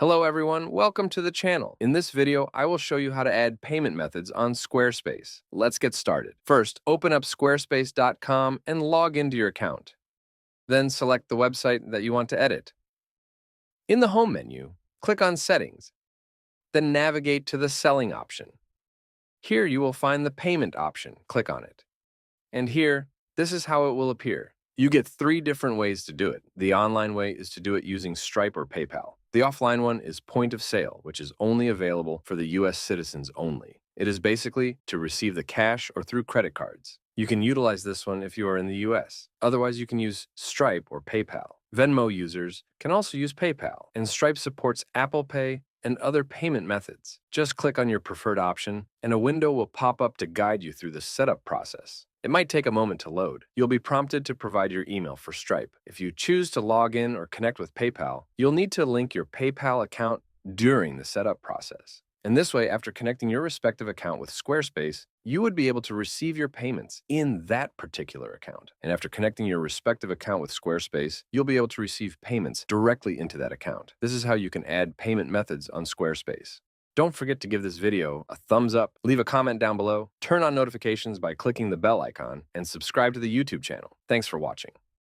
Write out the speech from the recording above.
Hello everyone, welcome to the channel. In this video, I will show you how to add payment methods on Squarespace. Let's get started. First, open up squarespace.com and log into your account. Then select the website that you want to edit. In the Home menu, click on Settings. Then navigate to the Selling option. Here you will find the Payment option. Click on it. And here, this is how it will appear. You get 3 different ways to do it. The online way is to do it using Stripe or PayPal. The offline one is point of sale, which is only available for the US citizens only. It is basically to receive the cash or through credit cards. You can utilize this one if you are in the US. Otherwise, you can use Stripe or PayPal. Venmo users can also use PayPal, and Stripe supports Apple Pay and other payment methods. Just click on your preferred option, and a window will pop up to guide you through the setup process. It might take a moment to load. You'll be prompted to provide your email for Stripe. If you choose to log in or connect with PayPal, you'll need to link your PayPal account during the setup process. And this way, after connecting your respective account with Squarespace, you would be able to receive your payments in that particular account. And after connecting your respective account with Squarespace, you'll be able to receive payments directly into that account. This is how you can add payment methods on Squarespace. Don't forget to give this video a thumbs up, leave a comment down below, turn on notifications by clicking the bell icon, and subscribe to the YouTube channel. Thanks for watching.